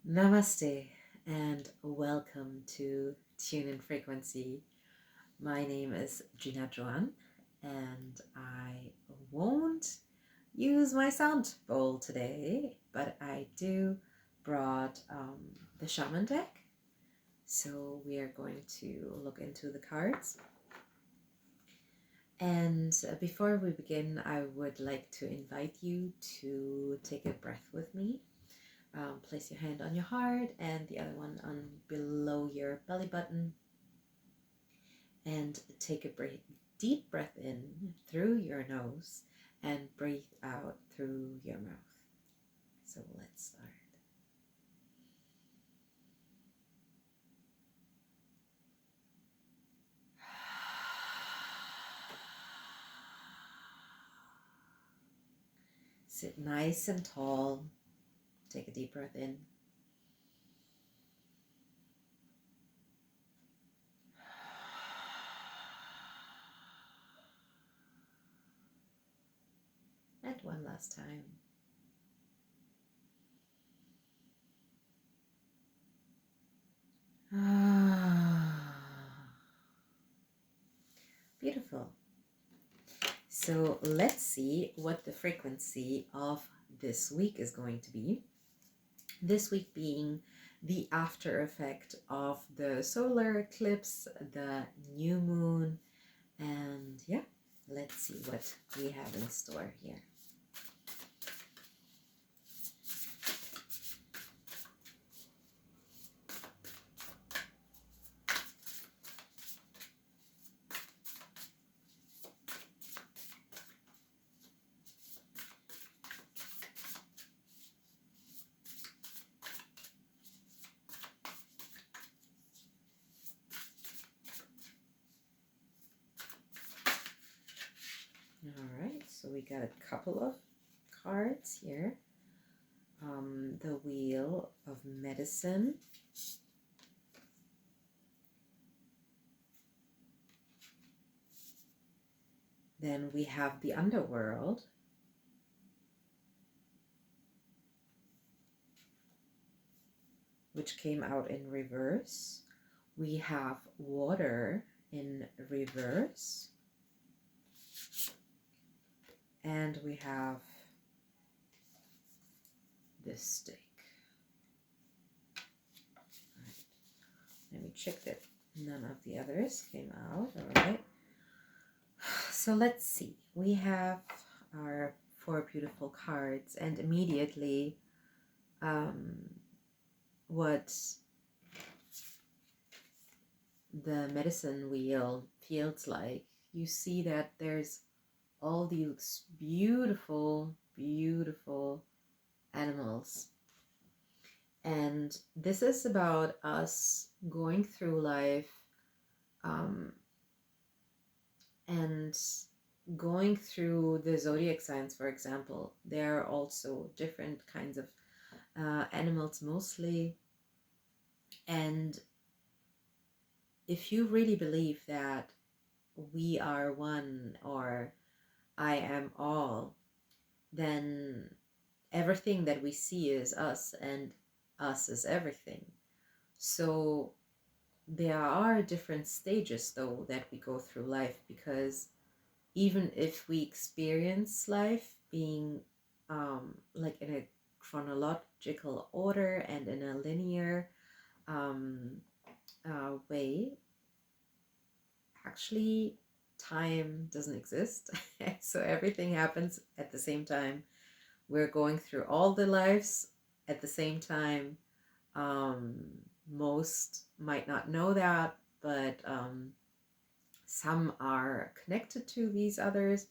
Namaste and welcome to Tune in Frequency. My name is Jeena Joan and I won't use my sound bowl today, but I do brought the shaman deck. So we are going to look into the cards. And before we begin, I would like to invite you to take a breath with me. Place your hand on your heart and the other one on below your belly button, and take a deep breath in through your nose and breathe out through your mouth. So let's start. Sit nice and tall. Take a deep breath in. And one last time. Beautiful. So let's see what the frequency of this week is going to be. This week being the after effect of the solar eclipse, the new moon, and yeah, let's see what we have in store here. All right, so we got a couple of cards here. The Wheel of Medicine. Then we have the Underworld. Which came out in reverse. We have Water in reverse. And we have this stick. All right. Let me check that none of the others came out. All right. So let's see. We have our 4 beautiful cards, and immediately what the medicine wheel feels like. You see that there's all these beautiful, beautiful animals. And this is about us going through life and going through the zodiac signs, for example. There are also different kinds of animals mostly. And if you really believe that we are one, or I am all, then everything that we see is us, and us is everything. So there are different stages, though, that we go through life, because even if we experience life being like in a chronological order and in a linear way, actually time doesn't exist. So everything happens at the same time. We're going through all the lives at the same time. Most might not know that, but some are connected to these others,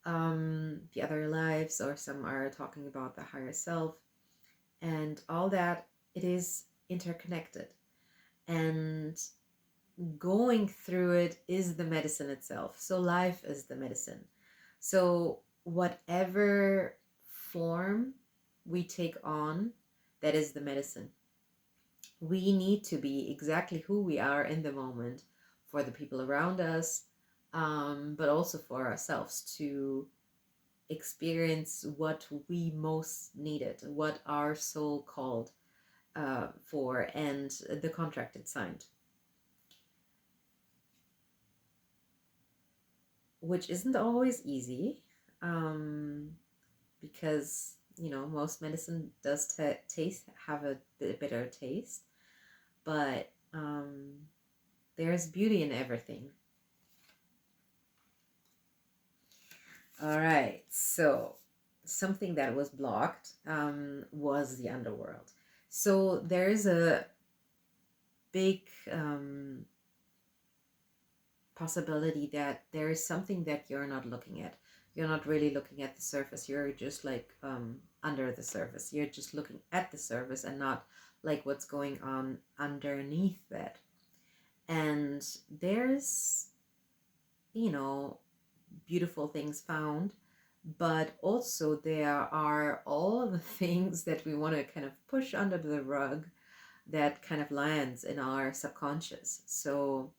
the other lives, or some are talking about the higher self, and all that. It is interconnected, and going through it is the medicine itself. So life is the medicine. So whatever form we take on, that is the medicine. We need to be exactly who we are in the moment for the people around us, but also for ourselves to experience what we most needed, what our soul called. for and the contract it's signed, which isn't always easy, because most medicine does have a bitter taste, but there's beauty in everything. All right, so something that was blocked was the underworld. So there's a big possibility that there is something that you're not looking at. You're not really looking at the surface. You're just like under the surface. You're just looking at the surface and not like what's going on underneath that. And there's, beautiful things found, but also there are all the things that we want to kind of push under the rug that kind of lands in our subconscious. So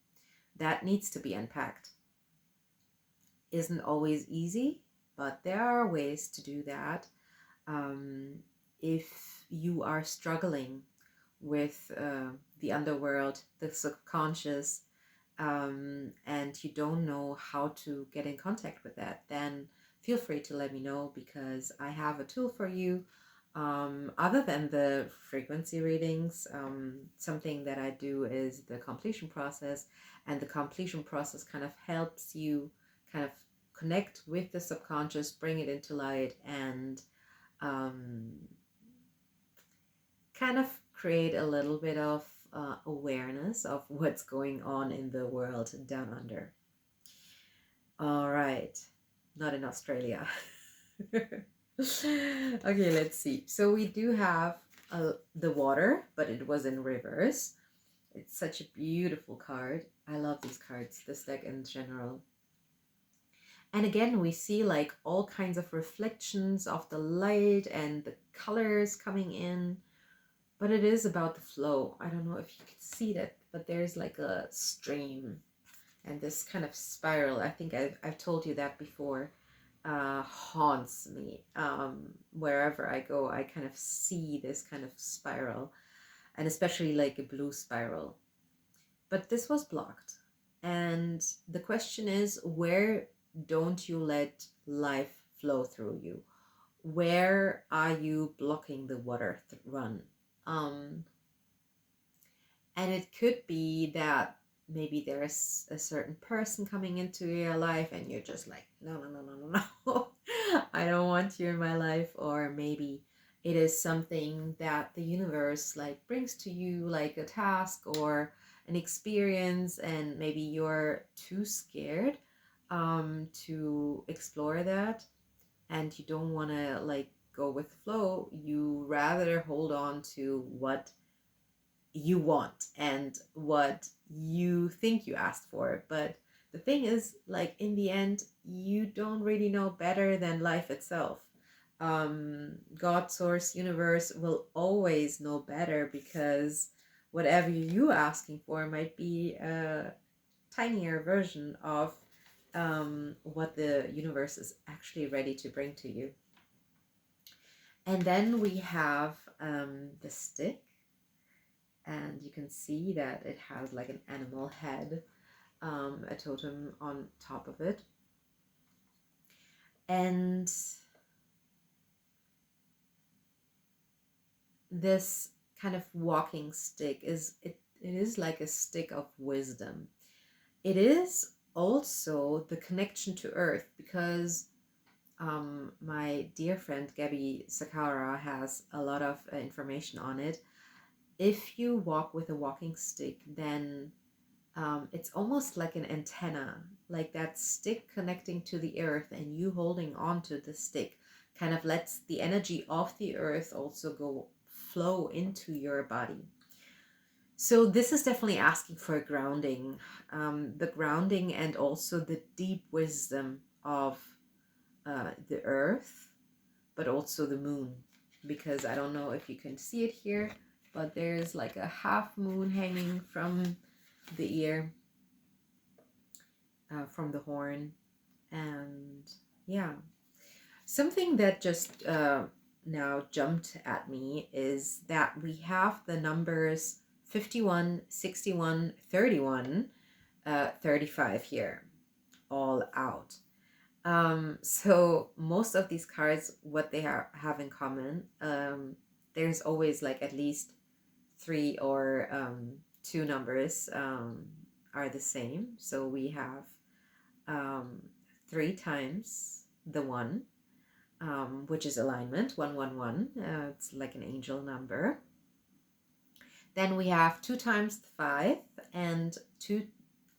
that needs to be unpacked. Isn't always easy, but there are ways to do that. If you are struggling with the underworld, the subconscious, and you don't know how to get in contact with that, then feel free to let me know, because I have a tool for you. Other than the frequency readings, something that I do is the completion process, and the completion process kind of helps you kind of connect with the subconscious, bring it into light, and kind of create a little bit of awareness of what's going on in the world down under. All right, not in Australia. Okay, let's see. So we do have the water, but it was in reverse. It's such a beautiful card. I love these cards, this deck in general. And again, we see like all kinds of reflections of the light and the colors coming in. But it is about the flow. I don't know if you can see that, but there's like a stream and this kind of spiral. I think I've told you that before. Haunts me. Wherever I go, I kind of see this kind of spiral, and especially like a blue spiral. But this was blocked. And the question is, where don't you let life flow through you? Where are you blocking the water run? And it could be that maybe there's a certain person coming into your life and you're just like, no, no, no, no, no, no. I don't want you in my life. Or maybe it is something that the universe like brings to you, like a task or an experience, and maybe you're too scared to explore that, and you don't want to like go with the flow. You rather hold on to what you want and what you think you asked for. But the thing is, like, in the end, you don't really know better than life itself. God, source, universe will always know better, because whatever you asking for might be a tinier version of what the universe is actually ready to bring to you. And then we have the stick, and you can see that it has like an animal head, a totem on top of it. And this kind of walking stick it is like a stick of wisdom. It is also the connection to earth, because my dear friend Gabby Sakara has a lot of information on it. If you walk with a walking stick, then it's almost like an antenna, like that stick connecting to the earth, and you holding on to the stick kind of lets the energy of the earth also flow into your body. So this is definitely asking for a grounding, the grounding and also the deep wisdom of the earth, but also the moon, because I don't know if you can see it here, but there's like a half moon hanging from the ear, from the horn. And yeah, something that just now jumped at me is that we have the numbers 51, 61, 31, 35 here, all out. So most of these cards, what they have in common, there's always like at least three or two numbers are the same. So we have three times the one, which is alignment, 111. It's like an angel number. Then we have 2 times 5 and 2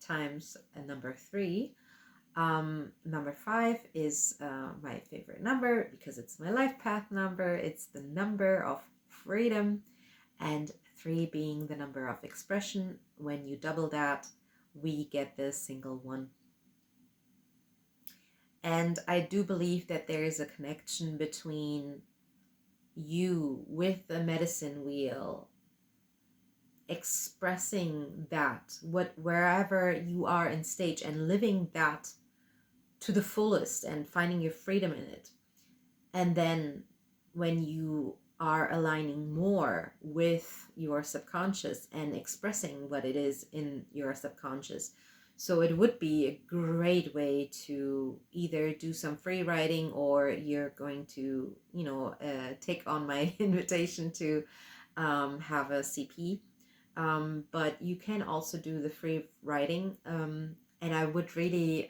times number 3. Number 5 is my favorite number because it's my life path number. It's the number of freedom, and 3 being the number of expression. When you double that, we get the single one. And I do believe that there is a connection between you with the medicine wheel, expressing that, wherever you are in stage, and living that to the fullest and finding your freedom in it. And then when you are aligning more with your subconscious and expressing what it is in your subconscious. So it would be a great way to either do some free writing, or you're going to, take on my invitation to have a CP. But you can also do the free writing. And I would really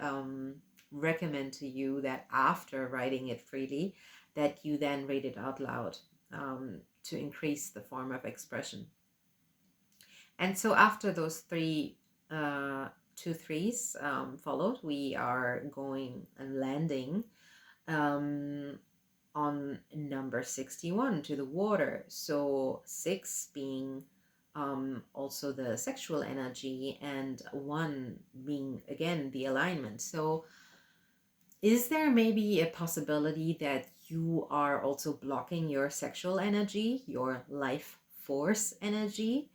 recommend to you that after writing it freely, that you then read it out loud to increase the form of expression. And so after those two threes followed, we are going and landing on number 61, to the water. So 6 being also the sexual energy, and 1 being again the alignment. So is there maybe a possibility that you are also blocking your sexual energy, your life force energy?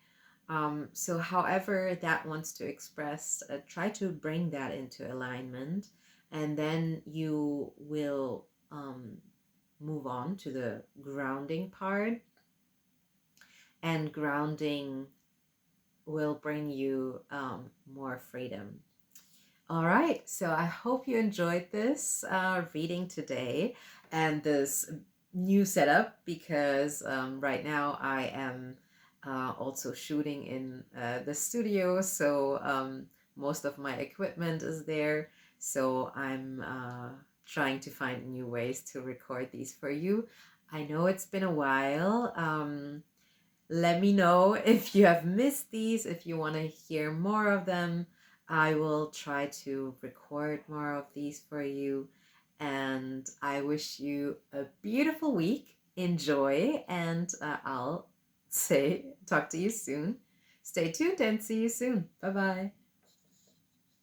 So however that wants to express, try to bring that into alignment, and then you will move on to the grounding part. And grounding will bring you more freedom. All right, so I hope you enjoyed this reading today and this new setup, because right now I am also shooting in the studio, so most of my equipment is there. So I'm trying to find new ways to record these for you. I know it's been a while. Let me know if you have missed these, if you want to hear more of them. I will try to record more of these for you. And I wish you a beautiful week. Enjoy, and I'll talk to you soon. Stay tuned and see you soon. Bye bye.